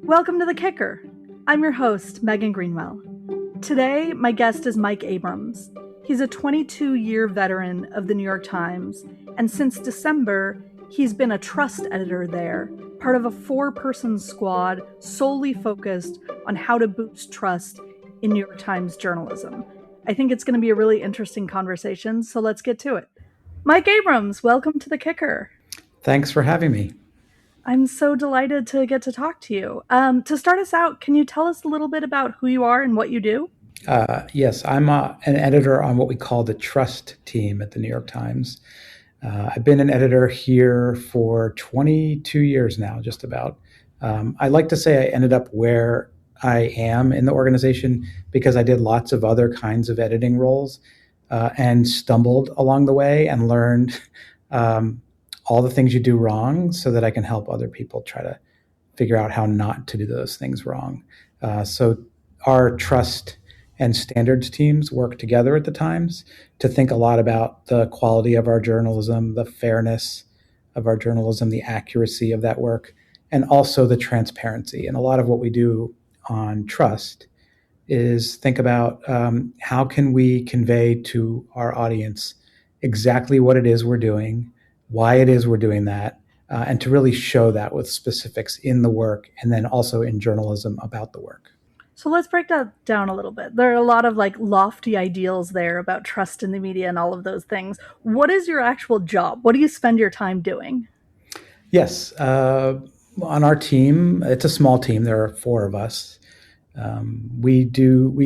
Welcome to The Kicker. I'm your host, Megan Greenwell. Today, my guest is Mike Abrams. He's a 22-year veteran of the New York Times, and since December, he's been a trust editor there, part of a 4-person squad solely focused on how to boost trust in New York Times journalism. I think it's going to be a really interesting conversation, so let's get to it. Mike Abrams, welcome to The Kicker. Thanks for having me. I'm so delighted to get to talk to you. To start us out, can you tell us a little bit about who you are and what you do? Yes, I'm an editor on what we call the trust team at the New York Times. I've been an editor here for 22 years now, just about. I like to say I ended up where I am in the organization because I did lots of other kinds of editing roles and stumbled along the way and learned all the things you do wrong so that I can help other people try to figure out how not to do those things wrong. So our trust and standards teams work together at the Times to think a lot about the quality of our journalism, the fairness of our journalism, the accuracy of that work, and also the transparency. And a lot of what we do on trust is think about how can we convey to our audience exactly what it is we're doing, why it is we're doing that, and to really show that with specifics in the work and then also in journalism about the work. So let's break that down a little bit. There are a lot of lofty ideals there about trust in the media and all of those things. What is your actual job? What do you spend your time doing? Yes, on our team, it's a small team. There are 4 of us. We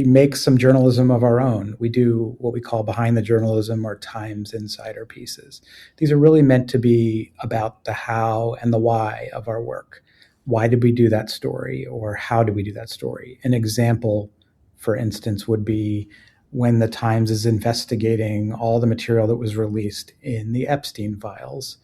make some journalism of our own. We do what we call behind the journalism or Times Insider pieces. These are really meant to be about the how and the why of our work. Why did we do that story, or how did we do that story? An example, for instance, would be when the Times is investigating all the material that was released in the Epstein files.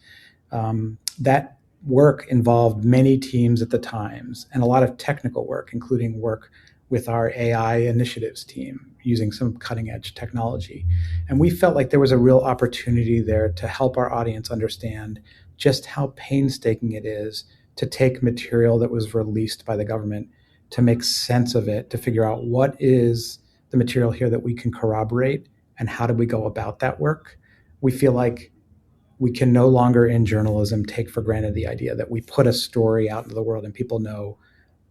That work involved many teams at the Times and a lot of technical work, including work with our AI initiatives team using some cutting edge technology. And we felt like there was a real opportunity there to help our audience understand just how painstaking it is to take material that was released by the government, to make sense of it, to figure out what is the material here that we can corroborate and how do we go about that work. We feel like we can no longer in journalism take for granted the idea that we put a story out into the world and people know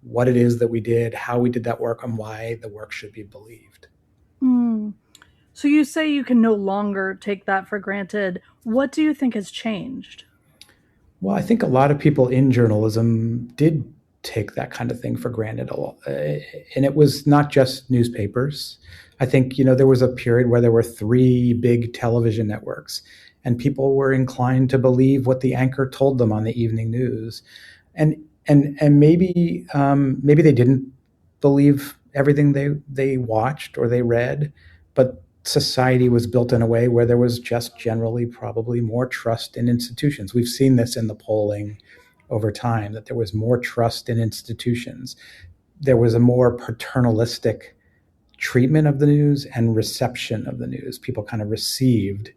what it is that we did, how we did that work, and why the work should be believed. So you say you can no longer take that for granted. What do you think has changed? Well, I think a lot of people in journalism did take that kind of thing for granted a lot. And it was not just newspapers. I think, there was a period where there were 3 big television networks and people were inclined to believe what the anchor told them on the evening news. And maybe they didn't believe everything they watched or they read, but society was built in a way where there was just generally probably more trust in institutions. We've seen this in the polling over time, that there was more trust in institutions. There was a more paternalistic treatment of the news and reception of the news. People kind of received.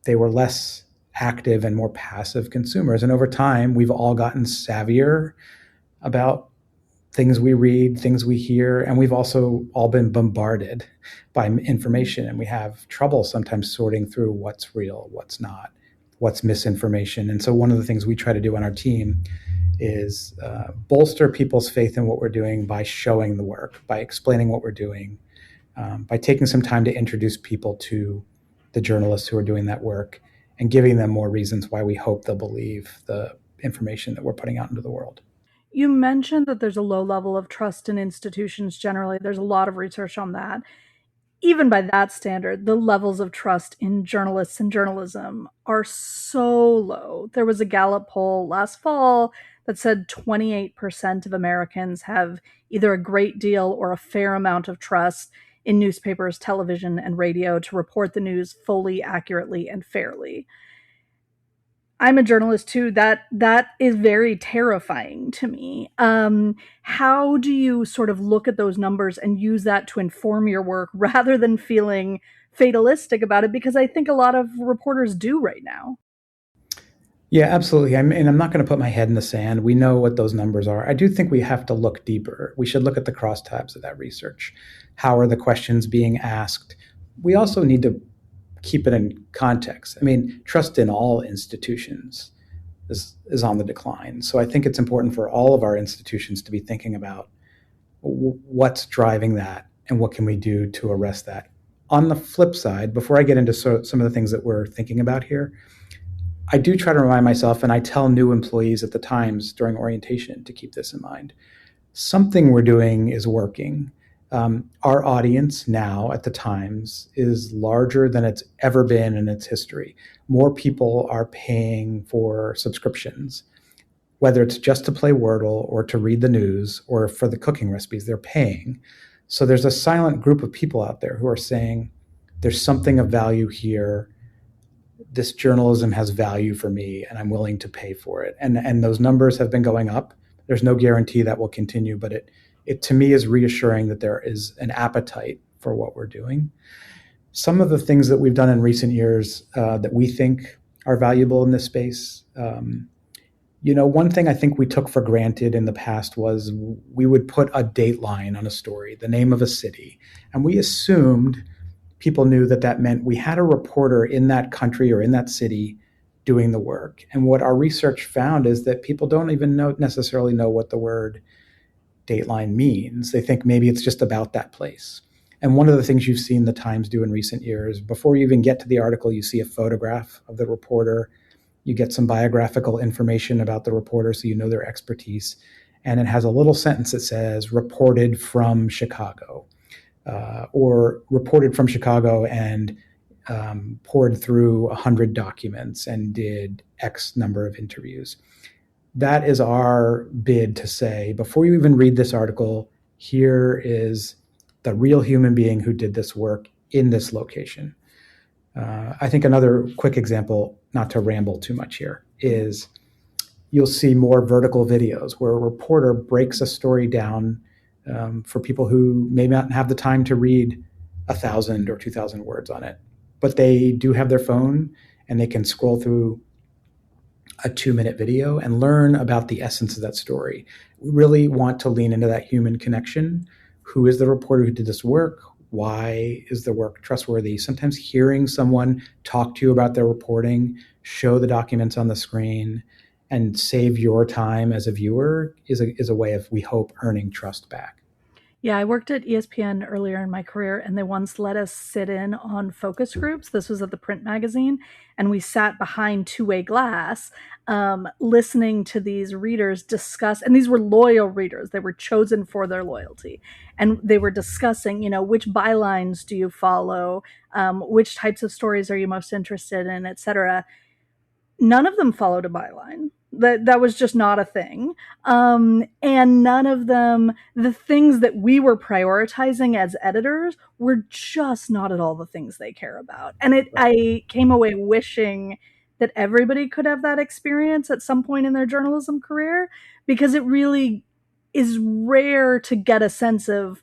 They were less active and more passive consumers. And over time, we've all gotten savvier about things we read, things we hear, and we've also all been bombarded by information, and we have trouble sometimes sorting through what's real, what's not, what's misinformation. And so one of the things we try to do on our team is bolster people's faith in what we're doing by showing the work, by explaining what we're doing, by taking some time to introduce people to the journalists who are doing that work and giving them more reasons why we hope they'll believe the information that we're putting out into the world. You mentioned that there's a low level of trust in institutions generally. There's a lot of research on that. Even by that standard, the levels of trust in journalists and journalism are so low. There was a Gallup poll last fall that said 28% of Americans have either a great deal or a fair amount of trust in newspapers, television, and radio to report the news fully, accurately, and fairly. I'm a journalist too. That is very terrifying to me. How do you sort of look at those numbers and use that to inform your work rather than feeling fatalistic about it? Because I think a lot of reporters do right now. Yeah, absolutely. And I'm not going to put my head in the sand. We know what those numbers are. I do think we have to look deeper. We should look at the crosstabs of that research. How are the questions being asked? We also need to keep it in context. I mean, trust in all institutions is on the decline. So I think it's important for all of our institutions to be thinking about what's driving that and what can we do to arrest that. On the flip side, before I get into some of the things that we're thinking about here, I do try to remind myself, and I tell new employees at the Times during orientation to keep this in mind. Something we're doing is working. Our audience now at the Times is larger than it's ever been in its history. More people are paying for subscriptions, whether it's just to play Wordle or to read the news or for the cooking recipes, they're paying. So there's a silent group of people out there who are saying, there's something of value here. This journalism has value for me and I'm willing to pay for it. And those numbers have been going up. There's no guarantee that will continue, but it to me is reassuring that there is an appetite for what we're doing. Some of the things that we've done in recent years that we think are valuable in this space, one thing I think we took for granted in the past was we would put a date line on a story, the name of a city, and we assumed people knew that that meant we had a reporter in that country or in that city doing the work. And what our research found is that people don't even necessarily know what the word dateline means. They think maybe it's just about that place. And one of the things you've seen the Times do in recent years, before you even get to the article, you see a photograph of the reporter. You get some biographical information about the reporter so you know their expertise. And it has a little sentence that says, reported from Chicago. Or reported from Chicago and poured through 100 documents and did X number of interviews. That is our bid to say, before you even read this article, here is the real human being who did this work in this location. I think another quick example, not to ramble too much here, is you'll see more vertical videos where a reporter breaks a story down for people who may not have the time to read 1,000 or 2,000 words on it, but they do have their phone and they can scroll through a 2-minute video and learn about the essence of that story. We really want to lean into that human connection. Who is the reporter who did this work? Why is the work trustworthy? Sometimes hearing someone talk to you about their reporting, show the documents on the screen, and save your time as a viewer is a way of, we hope, earning trust back. Yeah, I worked at ESPN earlier in my career, and they once let us sit in on focus groups. This was at the print magazine, and we sat behind two-way glass, listening to these readers discuss, and these were loyal readers. They were chosen for their loyalty, and they were discussing, which bylines do you follow, which types of stories are you most interested in, etc. None of them followed a byline. That was just not a thing. And none of them, the things that we were prioritizing as editors, were just not at all the things they care about. And I came away wishing that everybody could have that experience at some point in their journalism career, because it really is rare to get a sense of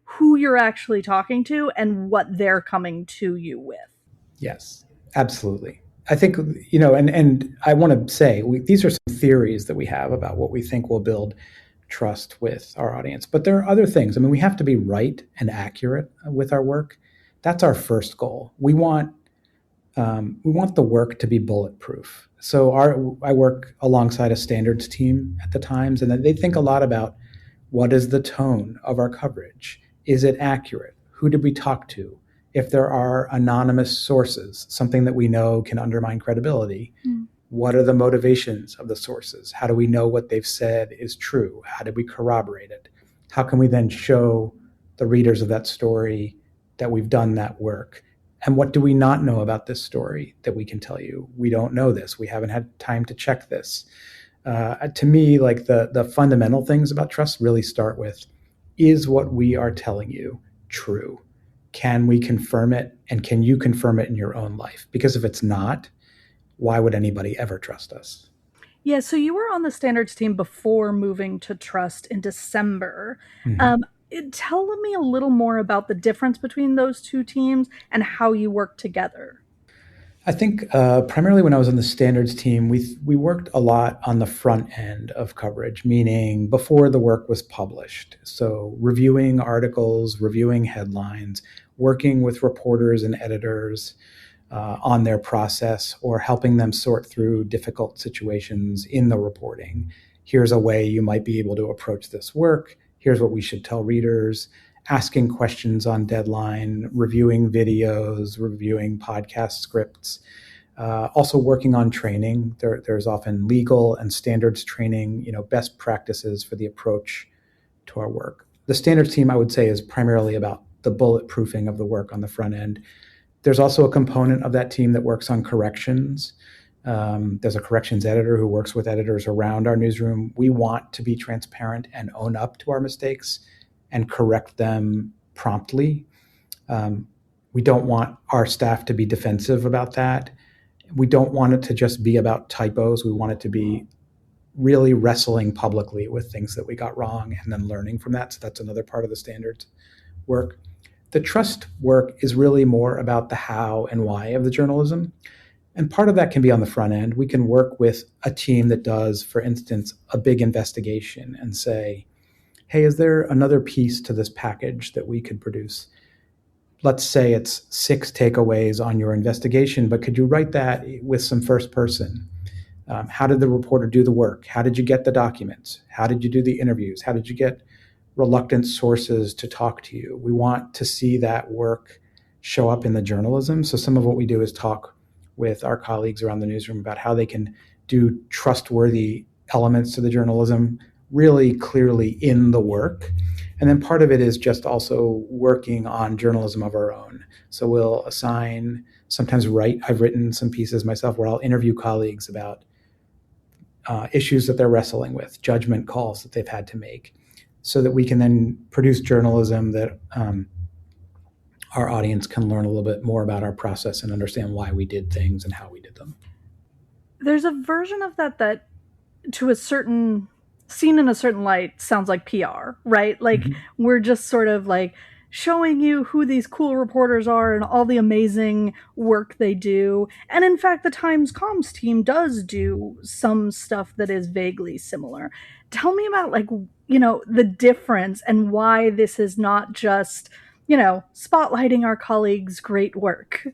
who you're actually talking to and what they're coming to you with. Yes, absolutely. I think, and I want to say, these are some theories that we have about what we think will build trust with our audience. But there are other things. I mean, we have to be right and accurate with our work. That's our first goal. We want the work to be bulletproof. So I work alongside a standards team at the Times, and they think a lot about what is the tone of our coverage? Is it accurate? Who did we talk to? If there are anonymous sources, something that we know can undermine credibility, what are the motivations of the sources? How do we know what they've said is true? How did we corroborate it? How can we then show the readers of that story that we've done that work? And what do we not know about this story that we can tell you? We don't know this. We haven't had time to check this. To me, like the fundamental things about trust really start with, is what we are telling you true? Can we confirm it? And can you confirm it in your own life? Because if it's not, why would anybody ever trust us? Yeah, so you were on the standards team before moving to Trust in December. Tell me a little more about the difference between those two teams and how you work together. I think primarily when I was on the standards team, we worked a lot on the front end of coverage, meaning before the work was published. So reviewing articles, reviewing headlines, working with reporters and editors on their process, or helping them sort through difficult situations in the reporting. Here's a way you might be able to approach this work. Here's what we should tell readers. Asking questions on deadline, reviewing videos, reviewing podcast scripts, also working on training. There's often legal and standards training, best practices for the approach to our work. The standards team, I would say, is primarily about the bulletproofing of the work on the front end. There's also a component of that team that works on corrections. There's a corrections editor who works with editors around our newsroom. We want to be transparent and own up to our mistakes and correct them promptly. We don't want our staff to be defensive about that. We don't want it to just be about typos. We want it to be really wrestling publicly with things that we got wrong and then learning from that. So that's another part of the standards work. The trust work is really more about the how and why of the journalism. And part of that can be on the front end. We can work with a team that does, for instance, a big investigation and say, hey, is there another piece to this package that we could produce? Let's say it's 6 takeaways on your investigation, but could you write that with some first person? How did the reporter do the work? How did you get the documents? How did you do the interviews? How did you get reluctant sources to talk to you? We want to see that work show up in the journalism. So some of what we do is talk with our colleagues around the newsroom about how they can do trustworthy elements to the journalism really clearly in the work. And then part of it is just also working on journalism of our own. So we'll assign, sometimes I've written some pieces myself where I'll interview colleagues about issues that they're wrestling with, judgment calls that they've had to make, so that we can then produce journalism that our audience can learn a little bit more about our process and understand why we did things and how we did them. There's a version of that to a certain, seen in a certain light, sounds like PR, right? Like we're just sort of like showing you who these cool reporters are and all the amazing work they do. And in fact, the Times comms team does do some stuff that is vaguely similar. Tell me about the difference and why this is not just, spotlighting our colleagues' great work.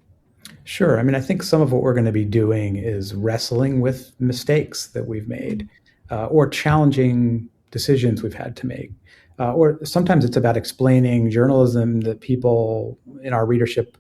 Sure. I mean, I think some of what we're going to be doing is wrestling with mistakes that we've made or challenging decisions we've had to make. Or sometimes it's about explaining journalism that people in our readership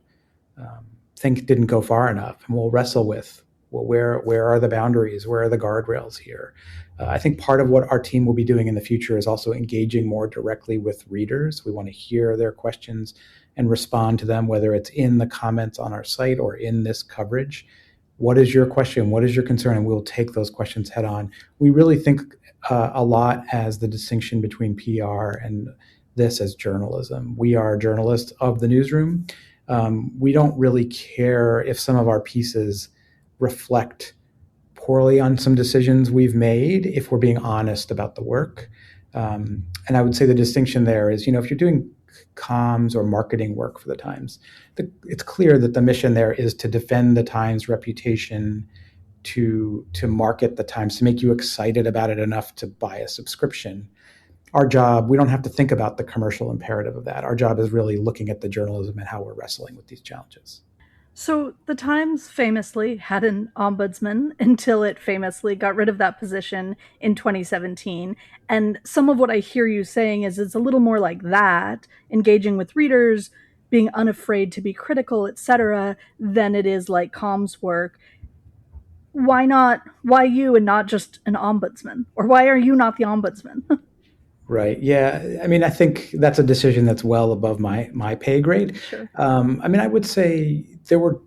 think didn't go far enough. And we'll wrestle with, well, where are the boundaries? Where are the guardrails here? I think part of what our team will be doing in the future is also engaging more directly with readers. We want to hear their questions and respond to them, whether it's in the comments on our site or in this coverage. What is your question? What is your concern? And we'll take those questions head on. We really think a lot as the distinction between PR and this as journalism. We are journalists of the newsroom. We don't really care if some of our pieces reflect poorly on some decisions we've made, if we're being honest about the work. And I would say the distinction there is, if you're doing comms or marketing work for the Times, it's clear that the mission there is to defend the Times reputation, to market the Times, to make you excited about it enough to buy a subscription. Our job, we don't have to think about the commercial imperative of that. Our job is really looking at the journalism and how we're wrestling with these challenges. So the Times famously had an ombudsman until it famously got rid of that position in 2017. And some of what I hear you saying is it's a little more like that, engaging with readers, being unafraid to be critical, etc., than it is like comms work. Why you and not just an ombudsman? Or why are you not the ombudsman? Right. Yeah. I mean, I think that's a decision that's well above my pay grade. Sure. I mean, I would say there were,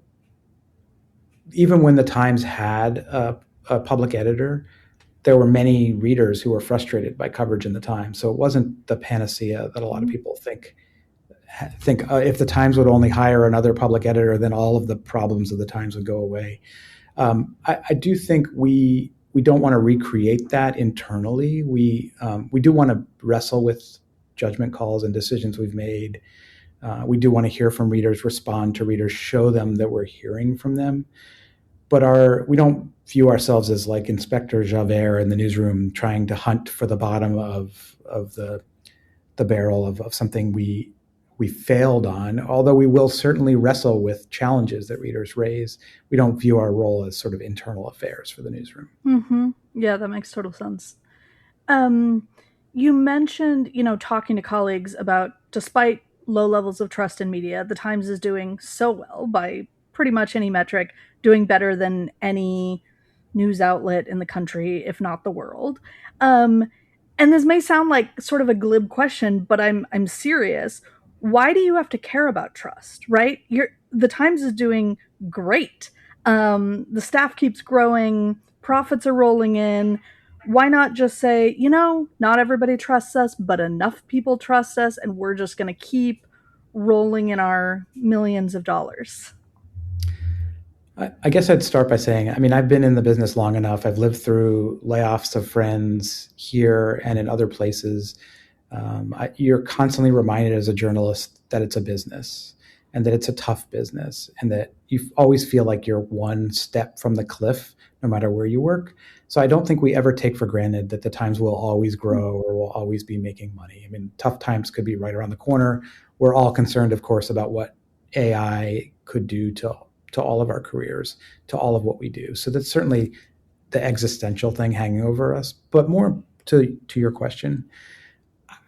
even when the Times had a public editor, there were many readers who were frustrated by coverage in the Times. So it wasn't the panacea that a lot of people think if the Times would only hire another public editor, then all of the problems of the Times would go away. I do think we don't want to recreate that internally. We do want to wrestle with judgment calls and decisions we've made. We do want to hear from readers, respond to readers, show them that we're hearing from them. But we don't view ourselves as like Inspector Javert in the newsroom trying to hunt for the bottom of the barrel of something we failed on, although we will certainly wrestle with challenges that readers raise. We don't view our role as sort of internal affairs for the newsroom. Mm-hmm. Yeah, that makes total sense. You mentioned, talking to colleagues about, despite low levels of trust in media, the Times is doing so well by pretty much any metric, doing better than any news outlet in the country, if not the world. Um, and this may sound like sort of a glib question, but I'm serious. Why do you have to care about trust, right? The Times is doing great. The staff keeps growing, profits are rolling in. Why not just say, not everybody trusts us, but enough people trust us, and we're just going to keep rolling in our millions of dollars? I guess I'd start by saying, I mean, I've been in the business long enough. I've lived through layoffs of friends here and in other places. You're constantly reminded as a journalist that it's a business and that it's a tough business and that you always feel like you're one step from the cliff, no matter where you work. So I don't think we ever take for granted that the Times will always grow or will always be making money. I mean, tough times could be right around the corner. We're all concerned, of course, about what AI could do to all of our careers, to all of what we do. So that's certainly the existential thing hanging over us. But more to your question,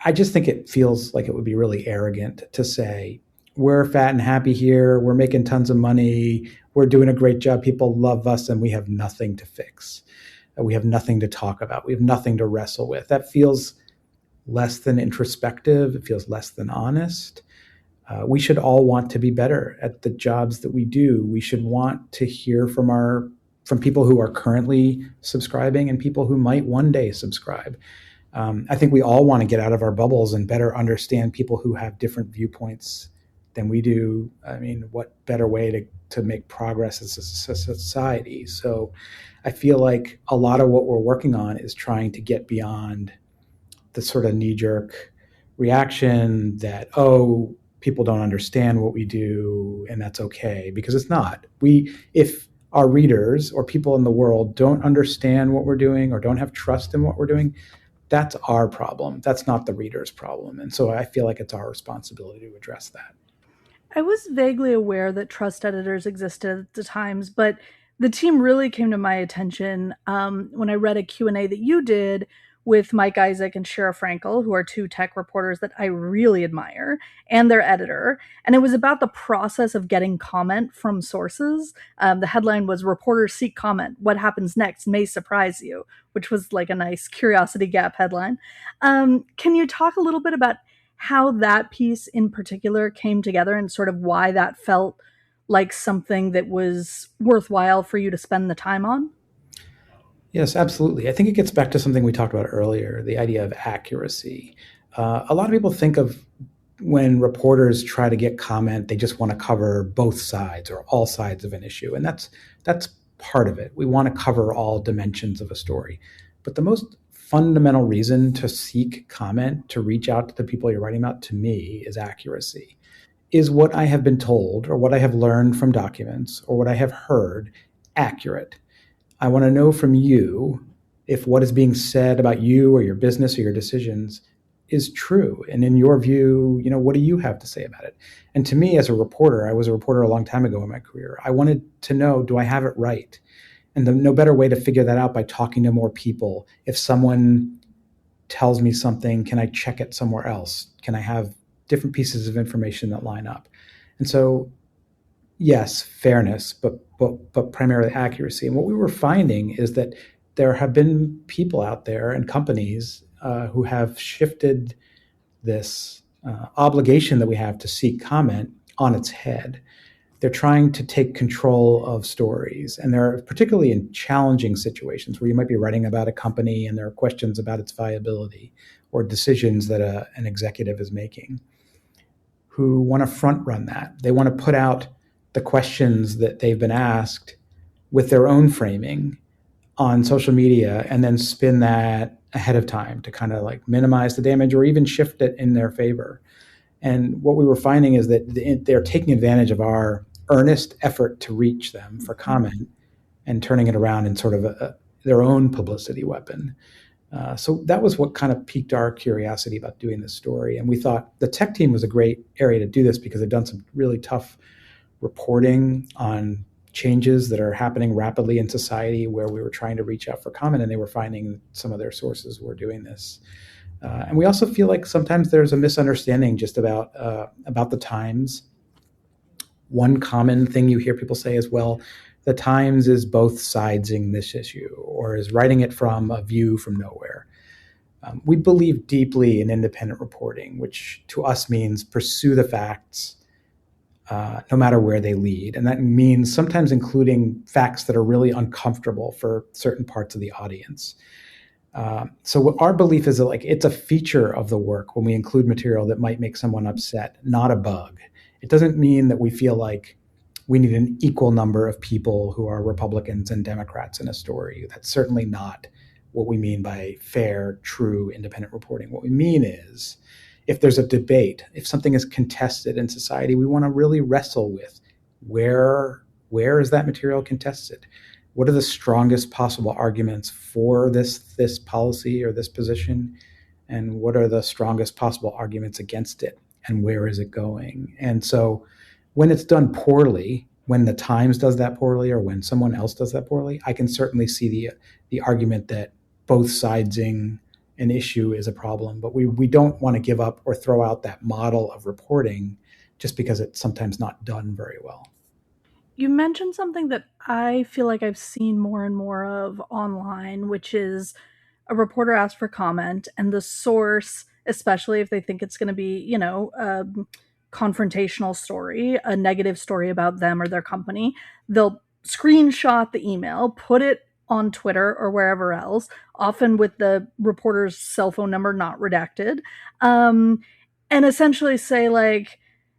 I just think it feels like it would be really arrogant to say, we're fat and happy here, we're making tons of money, we're doing a great job, people love us, and we have nothing to fix. We have nothing to talk about. We have nothing to wrestle with. That feels less than introspective. It feels less than honest. We should all want to be better at the jobs that we do. We should want to hear from people who are currently subscribing and people who might one day subscribe. I think we all want to get out of our bubbles and better understand people who have different viewpoints than we do. I mean, what better way to make progress as a society? So I feel like a lot of what we're working on is trying to get beyond the sort of knee-jerk reaction that, oh, people don't understand what we do, and that's okay, because it's not. If our readers or people in the world don't understand what we're doing or don't have trust in what we're doing, that's our problem. That's not the reader's problem. And so I feel like it's our responsibility to address that. I was vaguely aware that trust editors existed at the Times, but the team really came to my attention when I read a Q&A that you did with Mike Isaac and Shara Frankel, who are two tech reporters that I really admire, and their editor. And it was about the process of getting comment from sources. The headline was "Reporters Seek Comment. What happens next may surprise you," which was like a nice Curiosity Gap headline. Can you talk a little bit about how that piece in particular came together and sort of why that felt like something that was worthwhile for you to spend the time on? Yes, absolutely. I think it gets back to something we talked about earlier, the idea of accuracy. A lot of people think of when reporters try to get comment, they just want to cover both sides or all sides of an issue. And that's part of it. We want to cover all dimensions of a story. But the most fundamental reason to seek comment, to reach out to the people you're writing about, to me, is accuracy. Is what I have been told or what I have learned from documents or what I have heard accurate? I want to know from you if what is being said about you or your business or your decisions is true. And in your view, what do you have to say about it? And to me, as a reporter, I was a reporter a long time ago in my career. I wanted to know, do I have it right? And no better way to figure that out by talking to more people. If someone tells me something, can I check it somewhere else? Can I have different pieces of information that line up? And so, yes, fairness, but primarily accuracy. And what we were finding is that there have been people out there and companies who have shifted this obligation that we have to seek comment on its head. They're trying to take control of stories, and they're particularly in challenging situations where you might be writing about a company and there are questions about its viability or decisions that an executive is making, who want to front run that. They want to put out the questions that they've been asked with their own framing on social media and then spin that ahead of time to kind of like minimize the damage or even shift it in their favor. And what we were finding is that they're taking advantage of our earnest effort to reach them for comment and turning it around in sort of their own publicity weapon. So that was what kind of piqued our curiosity about doing this story. And we thought the tech team was a great area to do this because they've done some really tough reporting on changes that are happening rapidly in society where we were trying to reach out for comment, and they were finding some of their sources were doing this. And we also feel like sometimes there's a misunderstanding just about the Times. One common thing you hear people say is, well, the Times is both sidesing this issue or is writing it from a view from nowhere. We believe deeply in independent reporting, which to us means pursue the facts no matter where they lead. And that means sometimes including facts that are really uncomfortable for certain parts of the audience. So our belief is that it's a feature of the work when we include material that might make someone upset, not a bug. It doesn't mean that we feel like we need an equal number of people who are Republicans and Democrats in a story. That's certainly not what we mean by fair, true, independent reporting. What we mean is if there's a debate, if something is contested in society, we want to really wrestle with where is that material contested? What are the strongest possible arguments for this policy or this position? And what are the strongest possible arguments against it? And where is it going? And so when it's done poorly, when the Times does that poorly or when someone else does that poorly, I can certainly see the argument that both sidesing an issue is a problem. But we don't want to give up or throw out that model of reporting just because it's sometimes not done very well. You mentioned something that I feel like I've seen more and more of online, which is a reporter asks for comment and the source, especially if they think it's going to be, a confrontational story, a negative story about them or their company, they'll screenshot the email, put it on Twitter or wherever else, often with the reporter's cell phone number not redacted, and essentially say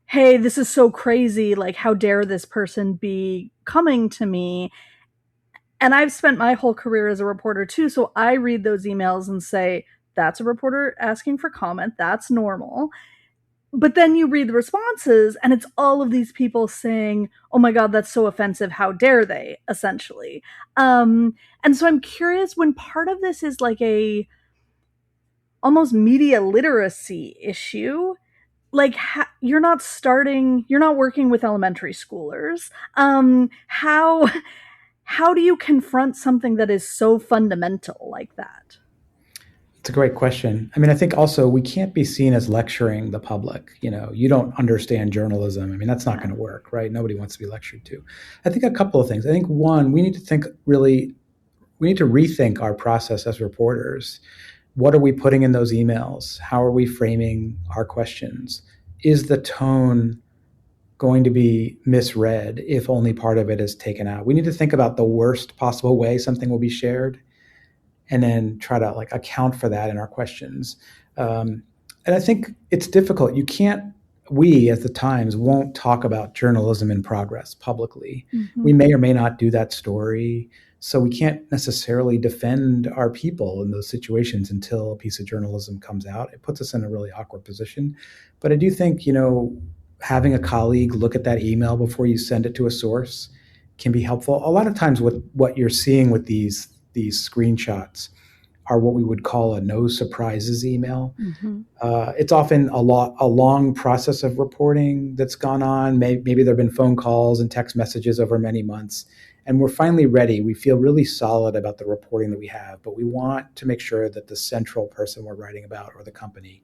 hey, this is so crazy, how dare this person be coming to me? And I've spent my whole career as a reporter too, so I read those emails and say, that's a reporter asking for comment, that's normal. But then you read the responses and it's all of these people saying, oh my God, that's so offensive, how dare they, essentially. And so I'm curious, when part of this is a almost media literacy issue, you're not working with elementary schoolers. How do you confront something that is so fundamental like that? It's a great question. I mean, I think also we can't be seen as lecturing the public. You don't understand journalism. I mean, that's not going to work, right? Nobody wants to be lectured to. I think a couple of things. I think one, we need to rethink our process as reporters. What are we putting in those emails? How are we framing our questions? Is the tone going to be misread if only part of it is taken out? We need to think about the worst possible way something will be shared and then try to account for that in our questions. And I think it's difficult. We as the Times won't talk about journalism in progress publicly. Mm-hmm. We may or may not do that story. So we can't necessarily defend our people in those situations until a piece of journalism comes out. It puts us in a really awkward position. But I do think, having a colleague look at that email before you send it to a source can be helpful. A lot of times what you're seeing with these screenshots are what we would call a no surprises email. Mm-hmm. It's often a long process of reporting that's gone on. Maybe there have been phone calls and text messages over many months. And we're finally ready. We feel really solid about the reporting that we have, but we want to make sure that the central person we're writing about or the company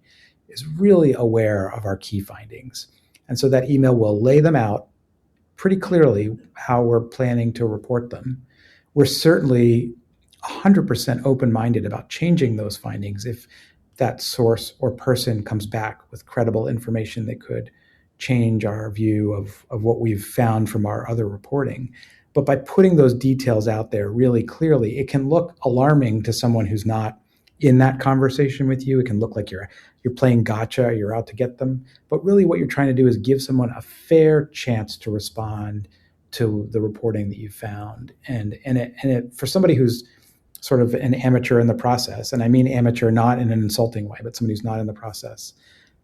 is really aware of our key findings. And so that email will lay them out pretty clearly how we're planning to report them. We're certainly 100% open-minded about changing those findings if that source or person comes back with credible information that could change our view of what we've found from our other reporting. But by putting those details out there really clearly, it can look alarming to someone who's not in that conversation with you. It can look like you're playing gotcha, you're out to get them. But really what you're trying to do is give someone a fair chance to respond to the reporting that you found. And for somebody who's sort of an amateur in the process, and I mean amateur not in an insulting way, but somebody who's not in the process,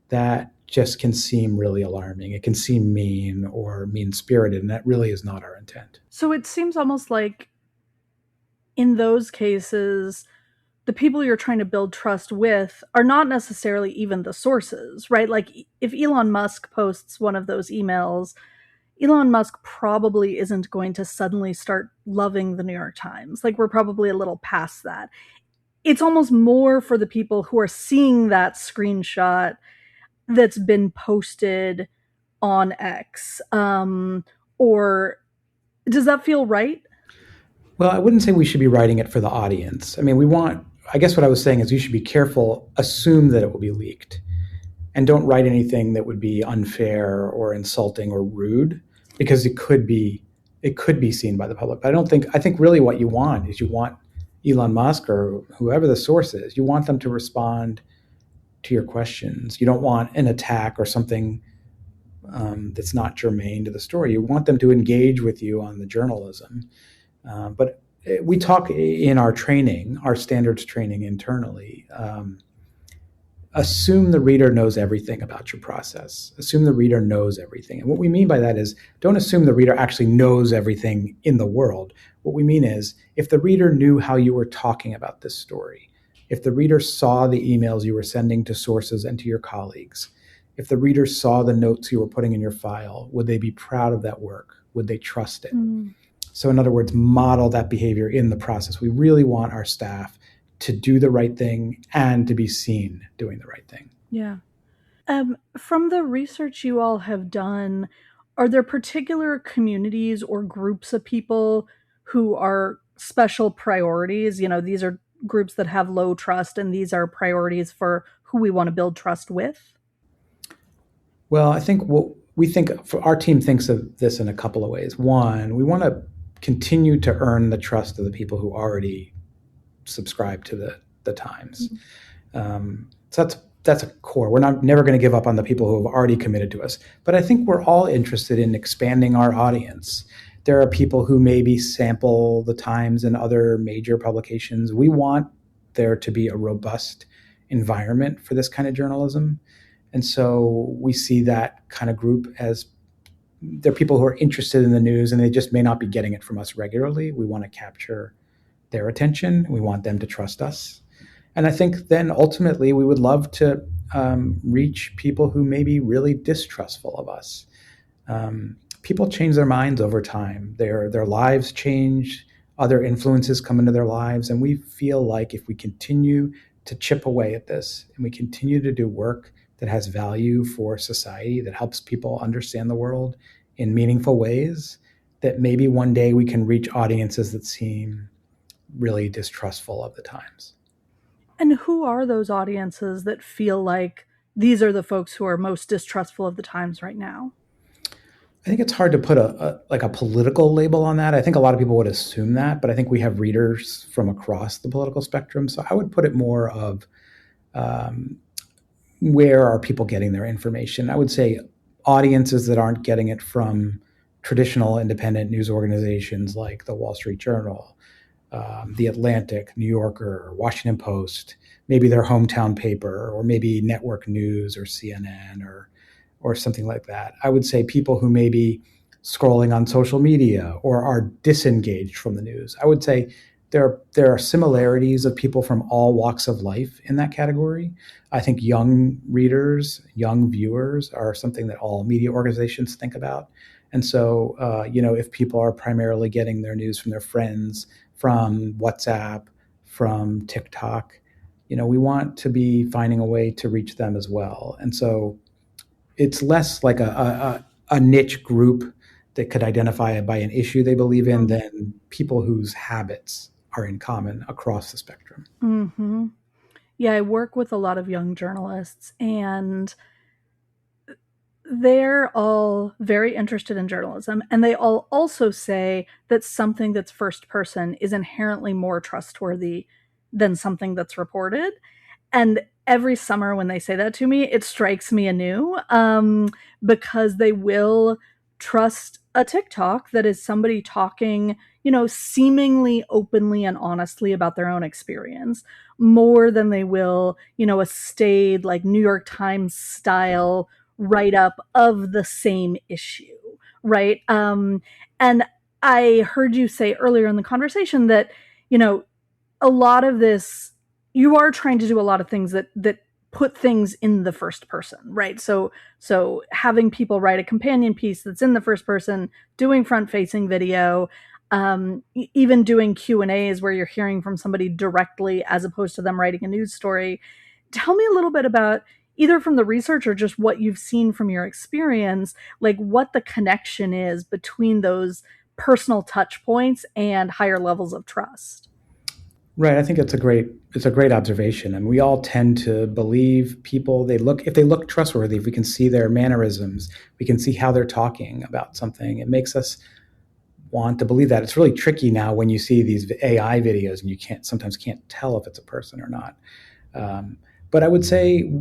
that just can seem really alarming. It can seem mean or mean-spirited, and that really is not our intent. So it seems almost like in those cases, the people you're trying to build trust with are not necessarily even the sources, right? Like if Elon Musk posts one of those emails, Elon Musk probably isn't going to suddenly start loving the New York Times. Like we're probably a little past that. It's almost more for the people who are seeing that screenshot that's been posted on X. Or does that feel right? Well, I wouldn't say we should be writing it for the audience. I mean, I guess what I was saying is you should be careful, assume that it will be leaked, and don't write anything that would be unfair or insulting or rude, because it could be seen by the public. But I think really what you want is you want Elon Musk or whoever the source is, you want them to respond to your questions. You don't want an attack or something that's not germane to the story. You want them to engage with you on the journalism. But we talk in our training, our standards training internally, assume the reader knows everything about your process. Assume the reader knows everything. And what we mean by that is don't assume the reader actually knows everything in the world. What we mean is if the reader knew how you were talking about this story, if the reader saw the emails you were sending to sources and to your colleagues, if the reader saw the notes you were putting in your file, would they be proud of that work? Would they trust it? So in other words, model that behavior in the process. We really want our staff to do the right thing and to be seen doing the right thing. Yeah. From the research you all have done, are there particular communities or groups of people who are special priorities? You know, these are groups that have low trust, and these are priorities for who we want to build trust with? Well, I think our team thinks of this in a couple of ways. One, we want to continue to earn the trust of the people who already subscribe to the Times. So that's a core. We're never going to give up on the people who have already committed to us. But I think we're all interested in expanding our audience. There are people who maybe sample the Times and other major publications. We want there to be a robust environment for this kind of journalism. And so we see that kind of group as they're people who are interested in the news and they just may not be getting it from us regularly. We want to capture their attention. We want them to trust us. And I think then ultimately we would love to reach people who may be really distrustful of us. People change their minds over time. Their lives change. Other influences come into their lives. And we feel like if we continue to chip away at this and we continue to do work that has value for society, that helps people understand the world in meaningful ways, that maybe one day we can reach audiences that seem really distrustful of the Times. And who are those audiences that feel like these are the folks who are most distrustful of the Times right now? I think it's hard to put a political label on that. I think a lot of people would assume that, but I think we have readers from across the political spectrum. So I would put it more of where are people getting their information? I would say audiences that aren't getting it from traditional independent news organizations like the Wall Street Journal, the Atlantic, New Yorker, Washington Post, maybe their hometown paper, or maybe network news or CNN or something like that. I would say people who may be scrolling on social media or are disengaged from the news. I would say there are similarities of people from all walks of life in that category. I think young readers, young viewers are something that all media organizations think about. And so, if people are primarily getting their news from their friends, from WhatsApp, from TikTok, we want to be finding a way to reach them as well. And so it's less like a niche group that could identify by an issue they believe in than people whose habits are in common across the spectrum. Mm-hmm. Yeah, I work with a lot of young journalists, and they're all very interested in journalism, and they all also say that something that's first person is inherently more trustworthy than something that's reported. And every summer when they say that to me, it strikes me anew, because they will trust a TikTok that is somebody talking, you know, seemingly openly and honestly about their own experience more than they will, you know, a staid, like New York Times style write up of the same issue, right? And I heard you say earlier in the conversation that, you know, a lot of this, you are trying to do a lot of things that put things in the first person, right? So having people write a companion piece that's in the first person, doing front facing video, even doing Q&As where you're hearing from somebody directly as opposed to them writing a news story. Tell me a little bit about, either from the research or just what you've seen from your experience, like what the connection is between those personal touch points and higher levels of trust. Right. I think it's a great observation. And we all tend to believe people, if they look trustworthy, if we can see their mannerisms, we can see how they're talking about something. It makes us want to believe that. It's really tricky now when you see these AI videos and you sometimes can't tell if it's a person or not. But I would say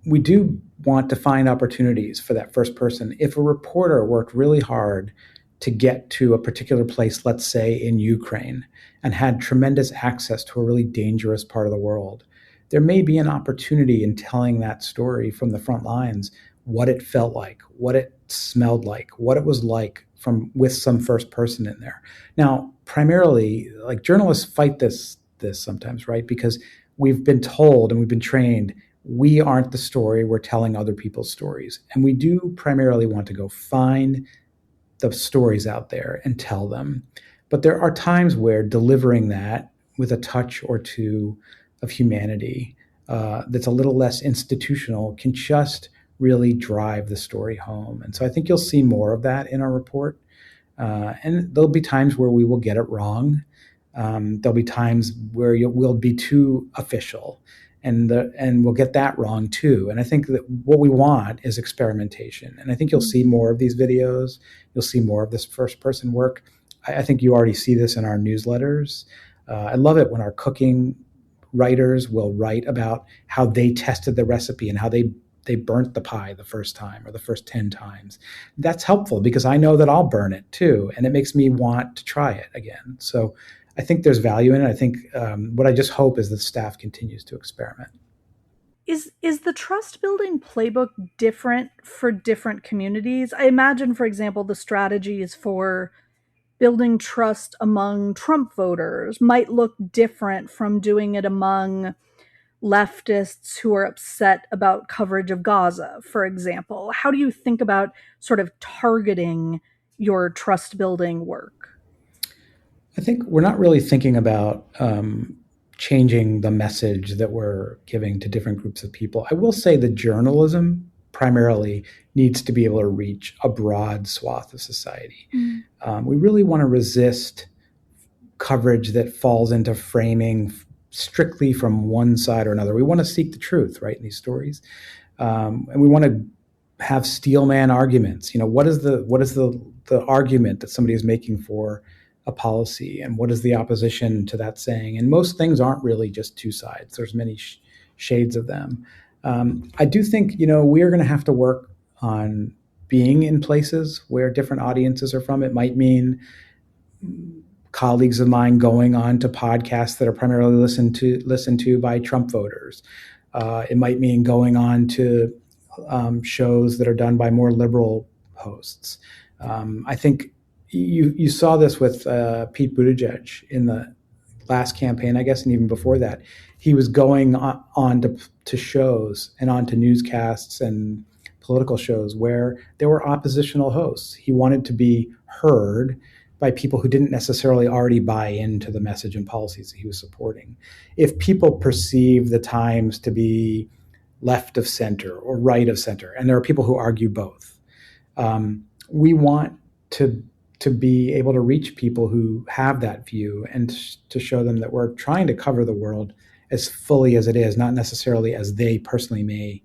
we do want to find opportunities for that first person. If a reporter worked really hard to get to a particular place, let's say in Ukraine, and had tremendous access to a really dangerous part of the world, there may be an opportunity in telling that story from the front lines, what it felt like, what it smelled like, what it was like with some first person in there. Now, primarily, like, journalists fight this sometimes, right? Because we've been told and we've been trained, we aren't the story, we're telling other people's stories. And we do primarily want to go find the stories out there and tell them. But there are times where delivering that with a touch or two of humanity that's a little less institutional can just really drive the story home. And so I think you'll see more of that in our report. And there'll be times where we will get it wrong. There'll be times where we'll be too official, and we'll get that wrong too. And I think that what we want is experimentation. And I think you'll see more of these videos. You'll see more of this first person work. I think you already see this in our newsletters. I love it when our cooking writers will write about how they tested the recipe and how they burnt the pie the first time or the first 10 times. That's helpful because I know that I'll burn it too. And it makes me want to try it again. So I think there's value in it. I think what I just hope is the staff continues to experiment. Is the trust building playbook different for different communities? I imagine, for example, the strategies for building trust among Trump voters might look different from doing it among leftists who are upset about coverage of Gaza, for example. How do you think about sort of targeting your trust building work? I think we're not really thinking about changing the message that we're giving to different groups of people. I will say that journalism primarily needs to be able to reach a broad swath of society. We really want to resist coverage that falls into framing strictly from one side or another. We want to seek the truth, right, in these stories. And we want to have steelman arguments. You know, what is the argument that somebody is making for a policy, and what is the opposition to that saying? And most things aren't really just two sides. There's many shades of them. I do think, you know, we are going to have to work on being in places where different audiences are from. It might mean colleagues of mine going on to podcasts that are primarily listened to by Trump voters. It might mean going on to shows that are done by more liberal hosts. I think you saw this with Pete Buttigieg in the last campaign, I guess, and even before that. He was going on to shows and on to newscasts and political shows where there were oppositional hosts. He wanted to be heard by people who didn't necessarily already buy into the message and policies that he was supporting. If people perceive the Times to be left of center or right of center, and there are people who argue both, we want to be able to reach people who have that view and to show them that we're trying to cover the world as fully as it is, not necessarily as they personally may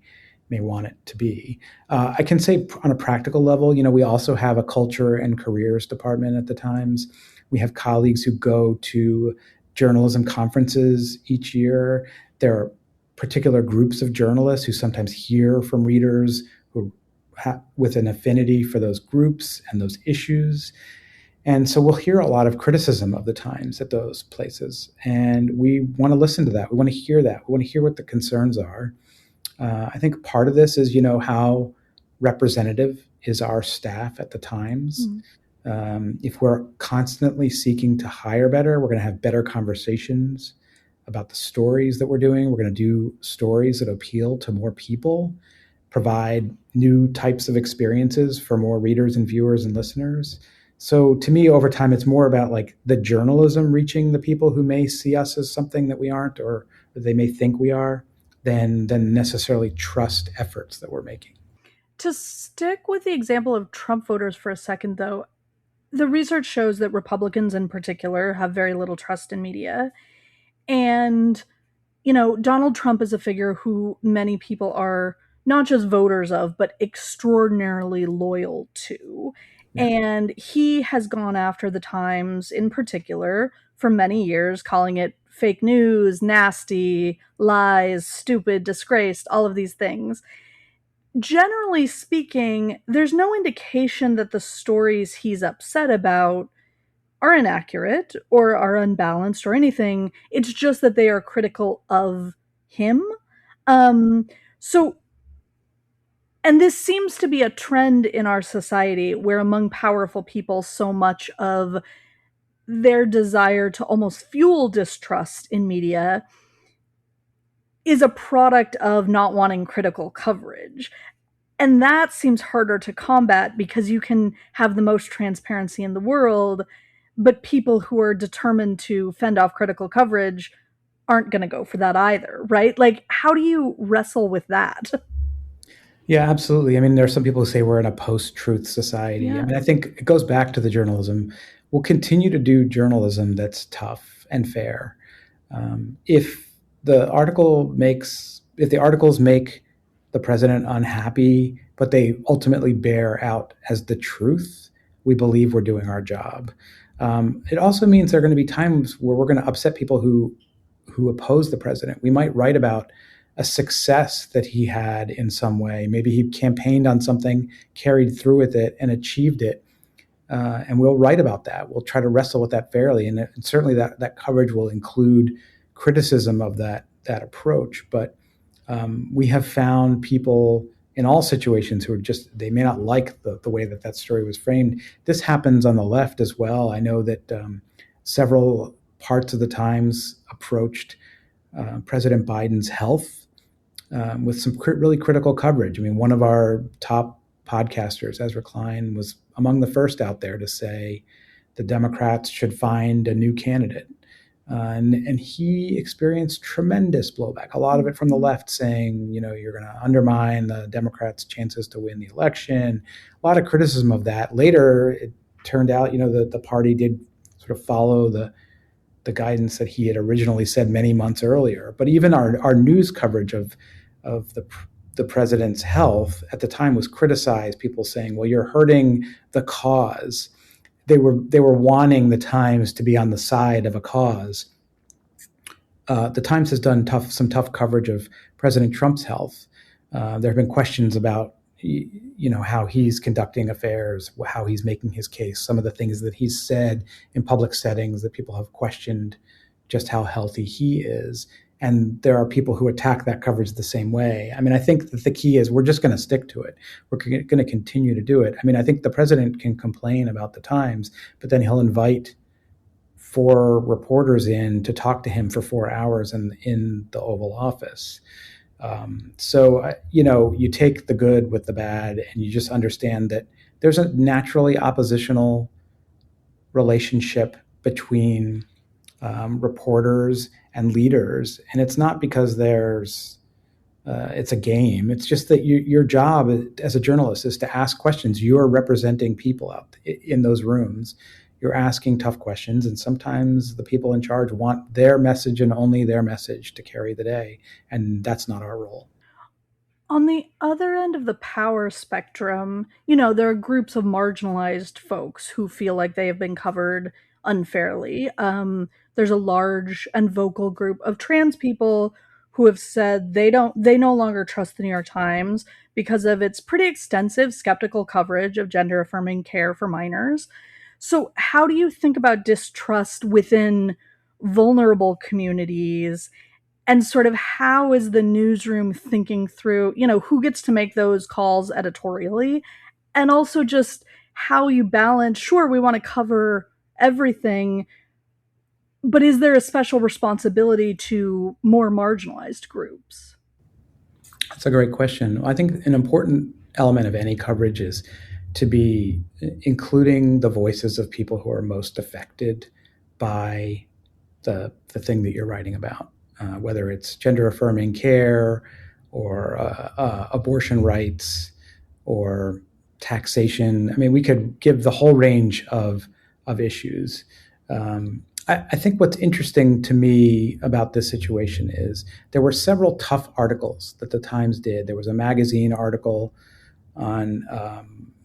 want it to be. I can say on a practical level, you know, we also have a culture and careers department at the Times. We have colleagues who go to journalism conferences each year. There are particular groups of journalists who sometimes hear from readers who with an affinity for those groups and those issues. And so we'll hear a lot of criticism of the Times at those places. And we want to listen to that. We want to hear that. We want to hear what the concerns are. I think part of this is, how representative is our staff at the Times. If we're constantly seeking to hire better, we're going to have better conversations about the stories that we're doing. We're going to do stories that appeal to more people, provide new types of experiences for more readers and viewers and listeners. So to me, over time, it's more about like the journalism reaching the people who may see us as something that we aren't, or they may think we are, than necessarily trust efforts that we're making. To stick with the example of Trump voters for a second, though, the research shows that Republicans in particular have very little trust in media. And, Donald Trump is a figure who many people are not just voters of, but extraordinarily loyal to. Yeah. And he has gone after the Times in particular for many years, calling it fake news, nasty, lies, stupid, disgraced, all of these things. Generally speaking, there's no indication that the stories he's upset about are inaccurate or are unbalanced or anything. It's just that they are critical of him. So, and this seems to be a trend in our society where among powerful people, so much of their desire to almost fuel distrust in media is a product of not wanting critical coverage. And that seems harder to combat because you can have the most transparency in the world, but people who are determined to fend off critical coverage aren't going to go for that either, right? Like, how do you wrestle with that? Yeah, absolutely. I mean, there are some people who say we're in a post-truth society. Yeah. I mean, I think it goes back to the journalism. We'll continue to do journalism that's tough and fair. If the articles make the president unhappy, but they ultimately bear out as the truth, we believe we're doing our job. It also means there are going to be times where we're going to upset people who oppose the president. We might write about a success that he had in some way. Maybe he campaigned on something, carried through with it, and achieved it. And we'll write about that. We'll try to wrestle with that fairly. And certainly that coverage will include criticism of that approach. But we have found people in all situations who are they may not like the way that story was framed. This happens on the left as well. I know that several parts of the Times approached President Biden's health with some really critical coverage. I mean, one of our top podcasters, Ezra Klein, was among the first out there to say the Democrats should find a new candidate. And he experienced tremendous blowback, a lot of it from the left saying, you're going to undermine the Democrats' chances to win the election. A lot of criticism of that. Later, it turned out, the party did sort of follow the guidance that he had originally said many months earlier. But even our news coverage of the president's health at the time was criticized. People saying, well, you're hurting the cause. They were wanting the Times to be on the side of a cause. The Times has done some tough coverage of President Trump's health. There have been questions about how he's conducting affairs, how he's making his case, some of the things that he's said in public settings that people have questioned just how healthy he is. And there are people who attack that coverage the same way. I mean, I think that the key is we're just going to stick to it. We're going to continue to do it. I mean, I think the president can complain about the Times, but then he'll invite 4 reporters in to talk to him for 4 hours in the Oval Office. So, you take the good with the bad, and you just understand that there's a naturally oppositional relationship between reporters and leaders. And it's not because it's a game. It's just that your job as a journalist is to ask questions. You're representing people out in those rooms. You're asking tough questions, and sometimes the people in charge want their message and only their message to carry the day, and that's not our role. On the other end of the power spectrum, there are groups of marginalized folks who feel like they have been covered unfairly. There's a large and vocal group of trans people who have said they no longer trust the New York Times because of its pretty extensive skeptical coverage of gender affirming care for minors. So how do you think about distrust within vulnerable communities, and sort of how is the newsroom thinking through, who gets to make those calls editorially, and also just how you balance, sure, we want to cover everything, but is there a special responsibility to more marginalized groups? That's a great question. I think an important element of any coverage is to be including the voices of people who are most affected by the thing that you're writing about, whether it's gender affirming care or abortion rights or taxation. I mean, we could give the whole range of issues. I think what's interesting to me about this situation is there were several tough articles that the Times did. There was a magazine article on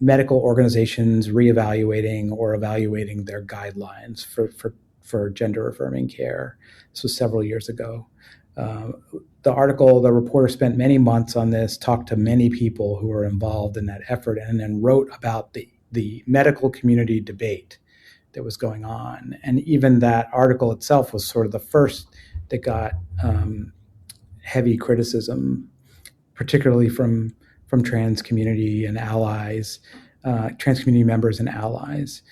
medical organizations reevaluating or evaluating their guidelines for gender affirming care. This was several years ago. The reporter spent many months on this, talked to many people who were involved in that effort, and then wrote about the medical community debate that was going on. And even that article itself was sort of the first that got heavy criticism, particularly from trans community and allies, trans community members and allies.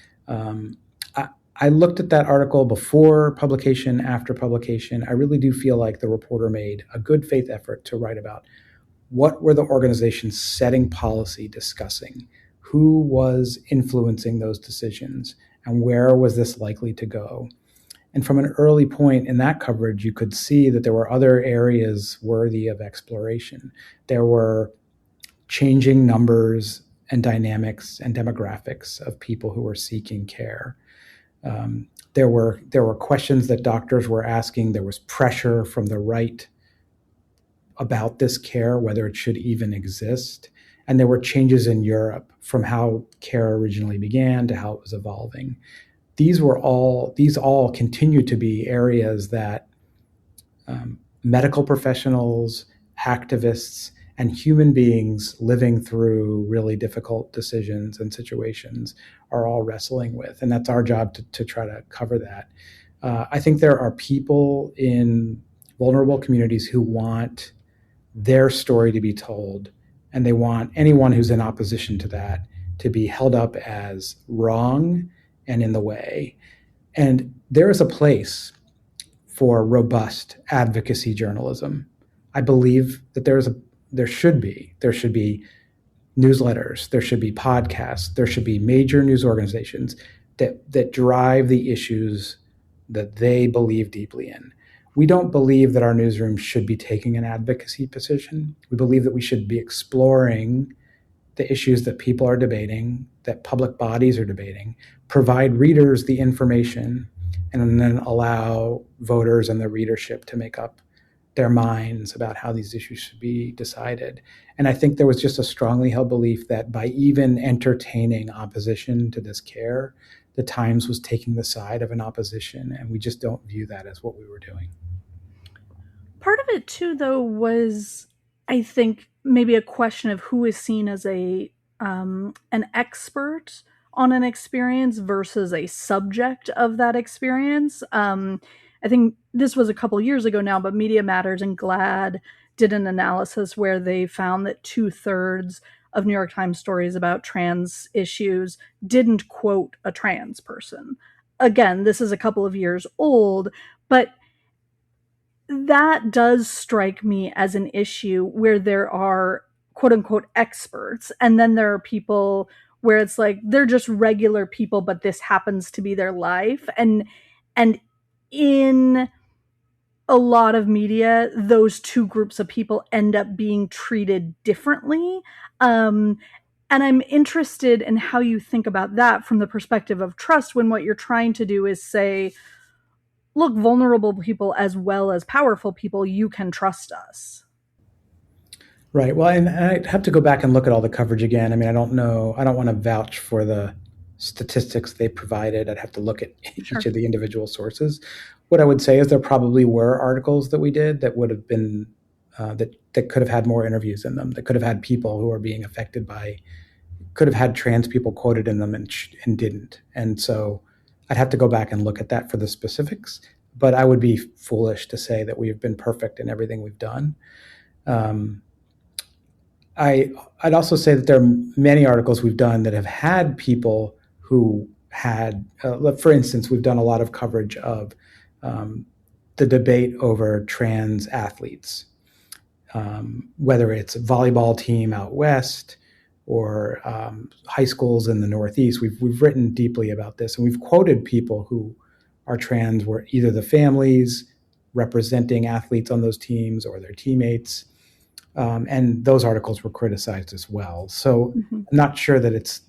I looked at that article before publication, after publication. I really do feel like the reporter made a good faith effort to write about what were the organizations setting policy, discussing, who was influencing those decisions, and where was this likely to go. And from an early point in that coverage, you could see that there were other areas worthy of exploration. There were changing numbers and dynamics and demographics of people who were seeking care. There were questions that doctors were asking. There was pressure from the right about this care, whether it should even exist. And there were changes in Europe from how care originally began to how it was evolving. These all continue to be areas that medical professionals, activists, and human beings living through really difficult decisions and situations are all wrestling with. And that's our job to try to cover that. I think there are people in vulnerable communities who want their story to be told, and they want anyone who's in opposition to that to be held up as wrong and in the way. And there is a place for robust advocacy journalism. I believe that there should be newsletters, there should be podcasts, there should be major news organizations that drive the issues that they believe deeply in. We don't believe that our newsroom should be taking an advocacy position. We believe that we should be exploring the issues that people are debating, that public bodies are debating, provide readers the information, and then allow voters and the readership to make up their minds about how these issues should be decided. And I think there was just a strongly held belief that by even entertaining opposition to this care, the Times was taking the side of an opposition, and we just don't view that as what we were doing. Part of it too, though, was, I think, maybe a question of who is seen as an expert on an experience versus a subject of that experience. I think this was a couple years ago now, but Media Matters and GLAAD did an analysis where they found that 2/3 of New York Times stories about trans issues didn't quote a trans person. Again, this is a couple of years old, but that does strike me as an issue where there are quote unquote experts, and then there are people where it's like they're just regular people, but this happens to be their life. And in a lot of media, those two groups of people end up being treated differently. And I'm interested in how you think about that from the perspective of trust, when what you're trying to do is say, look, vulnerable people as well as powerful people, you can trust us. Right. Well, and I'd have to go back and look at all the coverage again. I mean, I don't know. I don't want to vouch for the statistics they provided. I'd have to look at each of the individual sources. what I would say is there probably were articles that we did that would have been that could have had more interviews in them, that could have had people who are being affected by, could have had trans people quoted in them and didn't. And so I'd have to go back and look at that for the specifics. But I would be foolish to say that we've been perfect in everything we've done. I'd also say that there are many articles we've done that have had people who had, for instance, we've done a lot of coverage of the debate over trans athletes, whether it's a volleyball team out west or high schools in the Northeast. We've written deeply about this, and we've quoted people who are trans, were either the families representing athletes on those teams or their teammates. And those articles were criticized as well. So I'm not sure that it's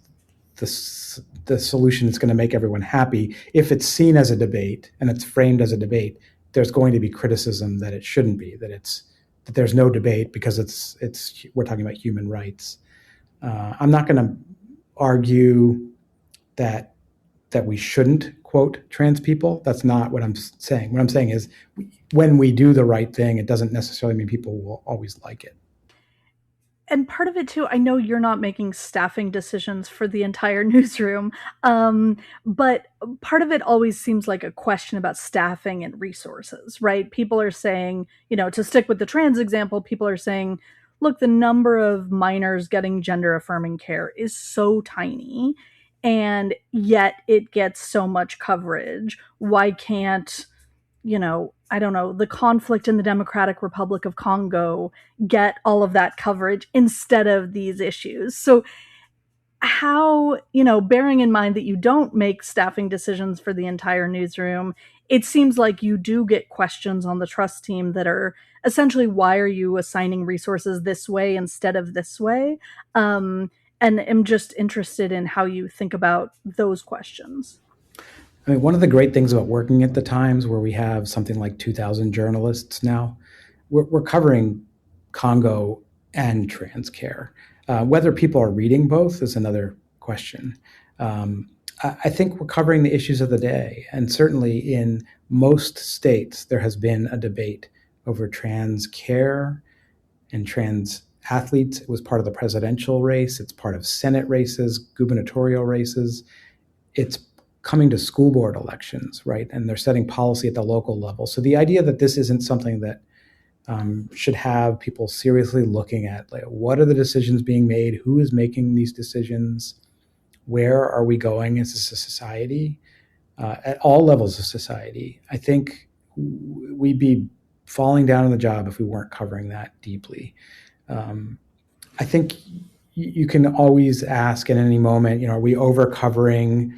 the solution that's going to make everyone happy. If it's seen as a debate and it's framed as a debate, there's going to be criticism that it shouldn't be, that there's no debate because we're talking about human rights. I'm not going to argue that we shouldn't quote trans people. That's not what I'm saying. What I'm saying is when we do the right thing, it doesn't necessarily mean people will always like it. And part of it too, I know you're not making staffing decisions for the entire newsroom, but part of it always seems like a question about staffing and resources, right? People are saying, to stick with the trans example, people are saying, look, the number of minors getting gender affirming care is so tiny, and yet it gets so much coverage. Why can't, I don't know, the conflict in the Democratic Republic of Congo get all of that coverage instead of these issues? So how, bearing in mind that you don't make staffing decisions for the entire newsroom, it seems like you do get questions on the trust team that are essentially, why are you assigning resources this way instead of this way? And I'm just interested in how you think about those questions. I mean, one of the great things about working at the Times, where we have something like 2,000 journalists now, we're covering Congo and trans care. Whether people are reading both is another question. I think we're covering the issues of the day. And certainly in most states, there has been a debate over trans care and trans athletes. It was part of the presidential race. It's part of Senate races, gubernatorial races. It's coming to school board elections, right? And they're setting policy at the local level. So the idea that this isn't something that should have people seriously looking at, like, what are the decisions being made? Who is making these decisions? Where are we going as a society? At all levels of society, I think we'd be falling down on the job if we weren't covering that deeply. I think you can always ask at any moment, are we over covering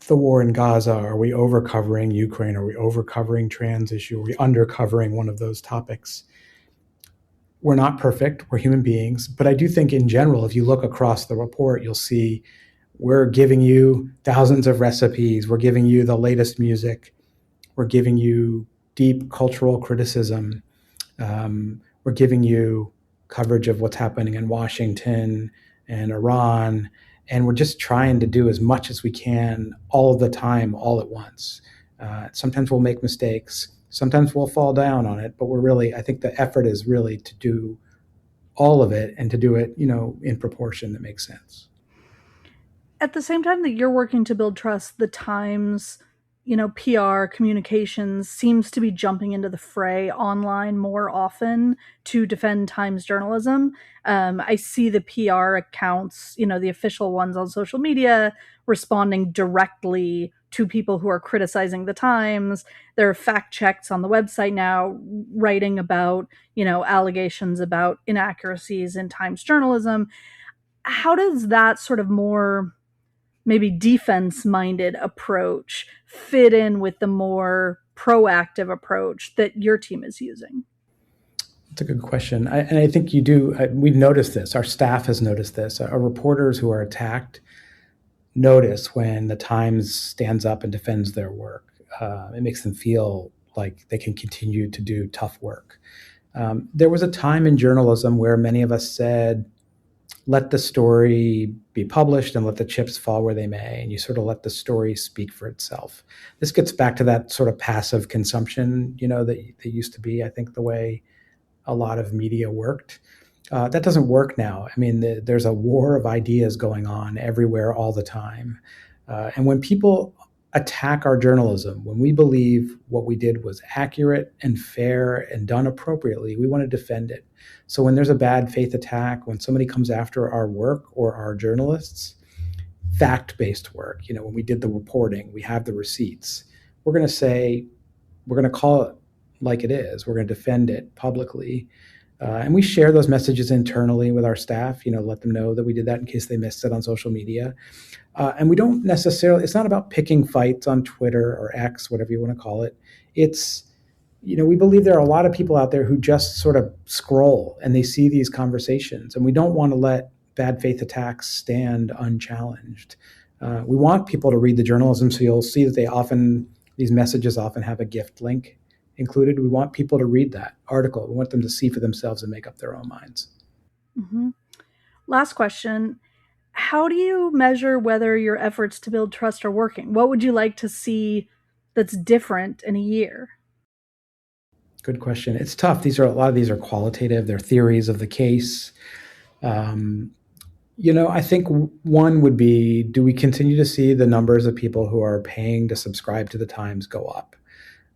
the war in Gaza? Are we over covering Ukraine? Are we over covering trans issue? Are we under covering one of those topics? We're not perfect. We're human beings. But I do think in general, if you look across the report, you'll see we're giving you thousands of recipes. We're giving you the latest music. We're giving you deep cultural criticism. We're giving you coverage of what's happening in Washington and Iran. And we're just trying to do as much as we can all of the time, all at once. Sometimes we'll make mistakes. Sometimes we'll fall down on it. But I think the effort is really to do all of it and to do it, in proportion that makes sense. At the same time that you're working to build trust, the Times, PR, communications seems to be jumping into the fray online more often to defend Times journalism. I see the PR accounts, the official ones on social media, responding directly to people who are criticizing the Times. There are fact checks on the website now writing about, allegations about inaccuracies in Times journalism. How does that sort of more maybe defense-minded approach fit in with the more proactive approach that your team is using? That's a good question. And I think you do. We've noticed this. Our staff has noticed this. Our reporters who are attacked notice when the Times stands up and defends their work. It makes them feel like they can continue to do tough work. There was a time in journalism where many of us said, let the story be published and let the chips fall where they may, and you sort of let the story speak for itself. This gets back to that sort of passive consumption, that used to be, I think, the way a lot of media worked. That doesn't work now. I mean, there's a war of ideas going on everywhere all the time. And when people attack our journalism, when we believe what we did was accurate and fair and done appropriately, we want to defend it. So when there's a bad faith attack, when somebody comes after our work or our journalists, fact-based work, when we did the reporting, we have the receipts, we're going to call it like it is. We're going to defend it publicly. And we share those messages internally with our staff, let them know that we did that in case they missed it on social media. And we don't necessarily, it's not about picking fights on Twitter or X, whatever you want to call it. It's, we believe there are a lot of people out there who just sort of scroll and they see these conversations, and we don't want to let bad faith attacks stand unchallenged. We want people to read the journalism, so you'll see that these messages often have a gift link included. We want people to read that article. We want them to see for themselves and make up their own minds. Mm-hmm. Last question. How do you measure whether your efforts to build trust are working? What would you like to see that's different in a year? Good question. It's tough. A lot of these are qualitative. They're theories of the case. I think one would be, do we continue to see the numbers of people who are paying to subscribe to the Times go up?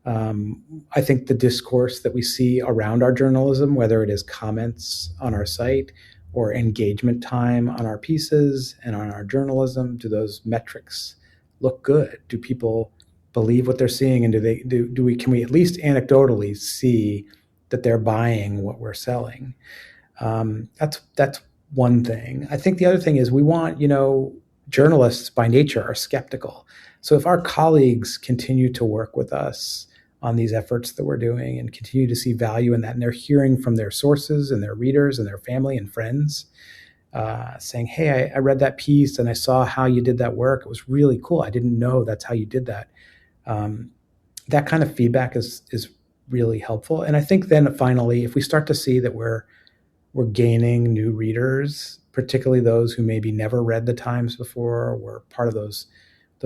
I think the discourse that we see around our journalism, whether it is comments on our site or engagement time on our pieces and on our journalism, do those metrics look good? Do people believe what they're seeing, and can we at least anecdotally see that they're buying what we're selling? That's one thing. I think the other thing is we want, journalists by nature are skeptical. So if our colleagues continue to work with us on these efforts that we're doing and continue to see value in that, and they're hearing from their sources and their readers and their family and friends saying, hey, I read that piece and I saw how you did that work. It was really cool. I didn't know that's how you did that. That kind of feedback is really helpful. And I think then finally, if we start to see that we're gaining new readers, particularly those who maybe never read the Times before, or were part of those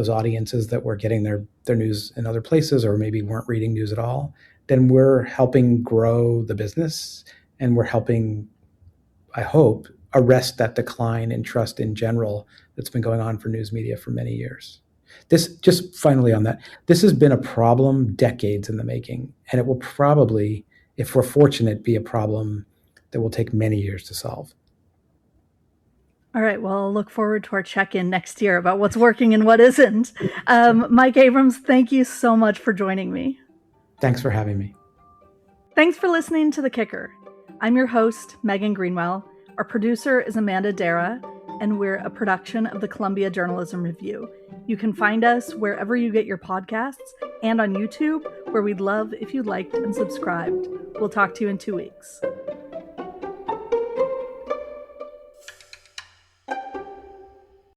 audiences that were getting their news in other places or maybe weren't reading news at all, then we're helping grow the business, and we're helping, I hope, arrest that decline in trust in general that's been going on for news media for many years. This, just finally on that, this has been a problem decades in the making, and it will probably, if we're fortunate, be a problem that will take many years to solve. All right. Well, I'll look forward to our check-in next year about what's working and what isn't. Mike Abrams, thank you so much for joining me. Thanks for having me. Thanks for listening to The Kicker. I'm your host, Megan Greenwell. Our producer is Amanda Darrach, and we're a production of the Columbia Journalism Review. You can find us wherever you get your podcasts and on YouTube, where we'd love if you liked and subscribed. We'll talk to you in 2 weeks.